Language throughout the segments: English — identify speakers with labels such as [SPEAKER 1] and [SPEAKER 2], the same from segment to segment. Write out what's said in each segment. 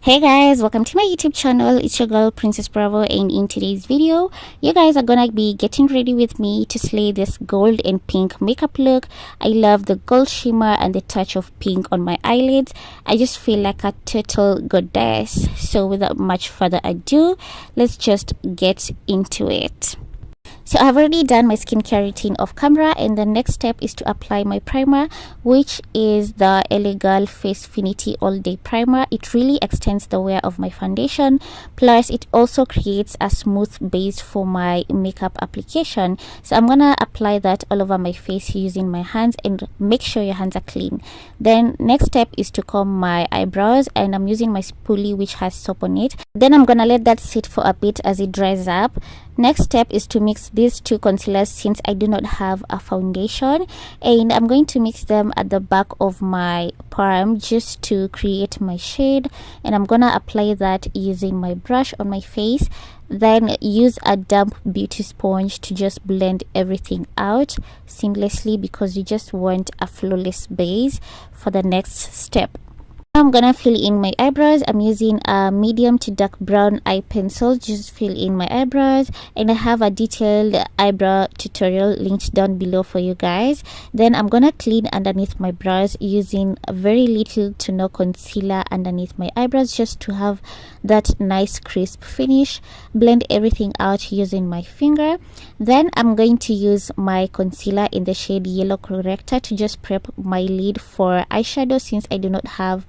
[SPEAKER 1] Hey guys, welcome to my YouTube channel. It's your girl Princess Bravo, and in today's video you guys are gonna be getting ready with me to slay this gold and pink makeup look. I love the gold shimmer and the touch of pink on my eyelids. I just feel like a total goddess. So without much further ado, let's just get into it. So I've already done my skincare routine off camera, and the next step is to apply my primer, which is the Elegant Face Finity All Day Primer. It really extends the wear of my foundation, plus it also creates a smooth base for my makeup application. So I'm gonna apply that all over my face using my hands, and make sure your hands are clean. Then next step is to comb my eyebrows, and I'm using my spoolie which has soap on it. Then I'm gonna let that sit for a bit as it dries up. Next step is to mix these two concealers since I do not have a foundation, and I'm going to mix them at the back of my palm just to create my shade, and I'm gonna apply that using my brush on my face. Then use a damp beauty sponge to just blend everything out seamlessly because you just want a flawless base for the next step. I'm gonna fill in my eyebrows. I'm using a medium to dark brown eye pencil. Just fill in my eyebrows, and I have a detailed eyebrow tutorial linked down below for you guys. Then I'm gonna clean underneath my brows using a very little to no concealer underneath my eyebrows just to have that nice crisp finish. Blend everything out using my finger. Then I'm going to use my concealer in the shade Yellow Corrector to just prep my lid for eyeshadow since I do not have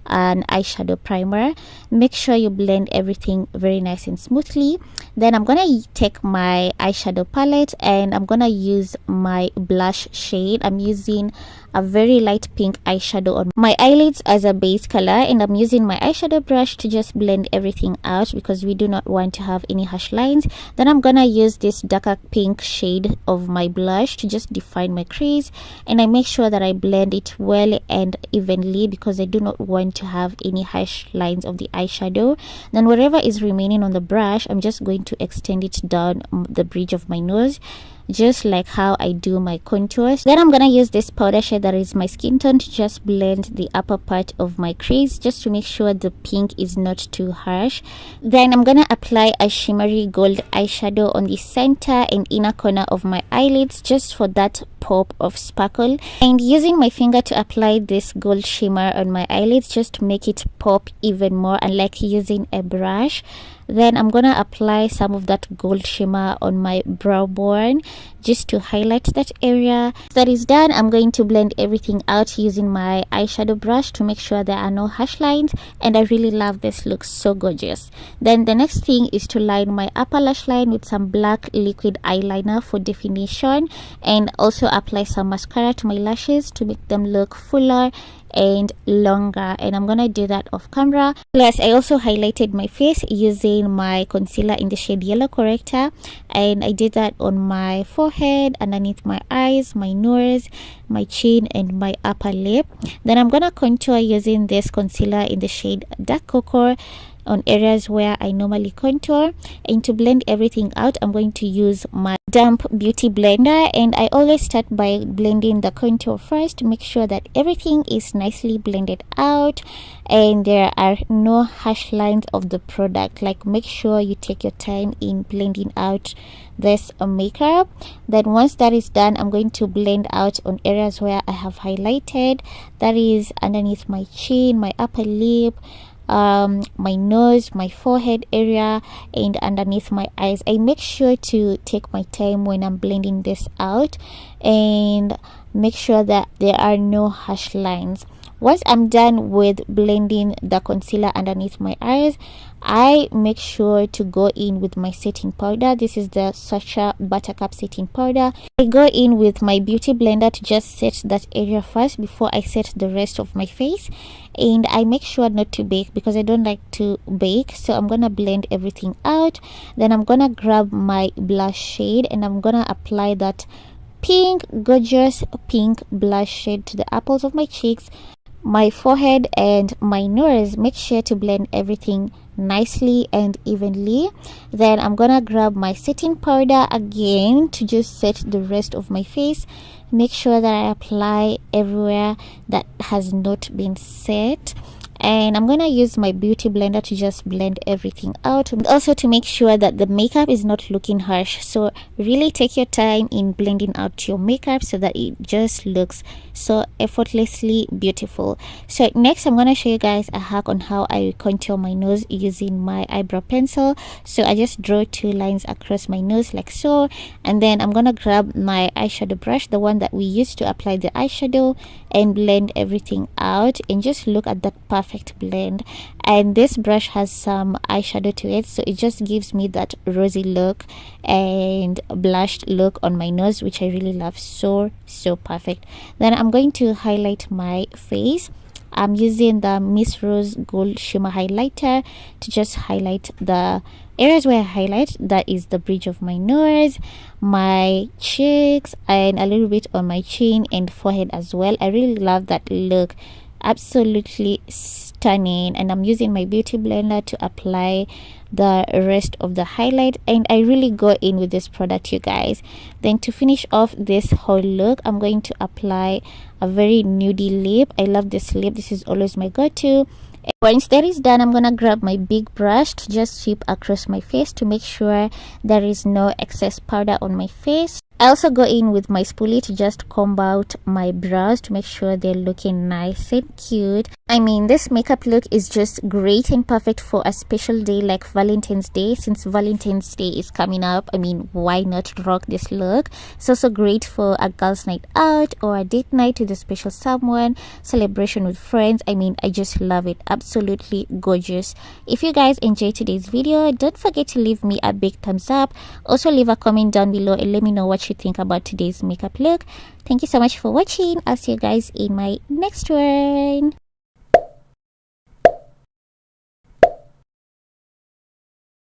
[SPEAKER 1] an eyeshadow primer. Make sure you blend everything very nice and smoothly. Then I'm gonna take my eyeshadow palette, and I'm gonna use my blush shade. I'm using a very light pink eyeshadow on my eyelids as a base color, and I'm using my eyeshadow brush to just blend everything out because we do not want to have any harsh lines. Then I'm gonna use this darker pink shade of my blush to just define my crease, and I make sure that I blend it well and evenly because I do not want to have any harsh lines of the eyeshadow. Then whatever is remaining on the brush, I'm just going to extend it down the bridge of my nose, just like how I do my contours. Then I'm gonna use this powder shade that is my skin tone to just blend the upper part of my crease just to make sure the pink is not too harsh. Then I'm gonna apply a shimmery gold eyeshadow on the center and inner corner of my eyelids just for that pop of sparkle, and using my finger to apply this gold shimmer on my eyelids just to make it pop even more, unlike using a brush. Then I'm gonna apply some of that gold shimmer on my brow bone just to highlight that area. Once that is done, I'm going to blend everything out using my eyeshadow brush to make sure there are no harsh lines, and I really love this look, so gorgeous. Then the next thing is to line my upper lash line with some black liquid eyeliner for definition, and also apply some mascara to my lashes to make them look fuller and longer, and I'm gonna do that off camera. Plus I also highlighted my face using my concealer in the shade Yellow Corrector, and I did that on my forehead, underneath my eyes, my nose, my chin, and my upper lip. Then I'm gonna contour using this concealer in the shade Dark Cocoa on areas where I normally contour. And to blend everything out, I'm going to use my damp beauty blender, and I always start by blending the contour first to make sure that everything is nicely blended out and there are no harsh lines of the product. Like, make sure you take your time in blending out this makeup. Then once that is done, I'm going to blend out on areas where I have highlighted, that is underneath my chin, my upper lip, my nose, my forehead area, and underneath my eyes. I make sure to take my time when I'm blending this out and make sure that there are no harsh lines. Once I'm done with blending the concealer underneath my eyes, I make sure to go in with my setting powder. This is the Sacha Buttercup setting powder. I go in with my beauty blender to just set that area first before I set the rest of my face, and I make sure not to bake because I don't like to bake. So I'm gonna blend everything out. Then I'm gonna grab my blush shade, and I'm gonna apply that pink, gorgeous pink blush shade to the apples of my cheeks, my forehead, and my nose. Make sure to blend everything nicely and evenly. Then I'm gonna grab my setting powder again to just set the rest of my face. Make sure that I apply everywhere that has not been set, and I'm gonna use my beauty blender to just blend everything out, and also to make sure that the makeup is not looking harsh. So really take your time in blending out your makeup so that it just looks so effortlessly beautiful. So next, I'm gonna show you guys a hack on how I contour my nose using my eyebrow pencil. So I just draw 2 lines across my nose like so, and then I'm gonna grab my eyeshadow brush, the one that we used to apply the eyeshadow, and blend everything out, and just look at that perfect blend. And this brush has some eyeshadow to it, so it just gives me that rosy look and blushed look on my nose, which I really love. So perfect. Then I'm going to highlight my face. I'm using the Miss Rose Gold Shimmer Highlighter to just highlight the areas where I highlight. That is the bridge of my nose, my cheeks, and a little bit on my chin and forehead as well. I really love that look. Absolutely stunning. And I'm using my beauty blender to apply the rest of the highlight, and I really go in with this product, you guys. Then to finish off this whole look, I'm going to apply a very nudie lip. I love this lip. This is always my go-to. Once that is done, I'm gonna grab my big brush to just sweep across my face to make sure there is no excess powder on my face. I also go in with my spoolie to just comb out my brows to make sure they're looking nice and cute. I mean, this makeup look is just great and perfect for a special day like Valentine's Day. Since Valentine's Day is coming up, I mean, why not rock this look? It's also great for a girls' night out or a date night with a special someone, celebration with friends. I mean, I just love it. Absolutely gorgeous. If you guys enjoyed today's video, don't forget to leave me a big thumbs up. Also leave a comment down below and let me know what you think about today's makeup look. Thank you so much for watching. I'll see you guys in my next one.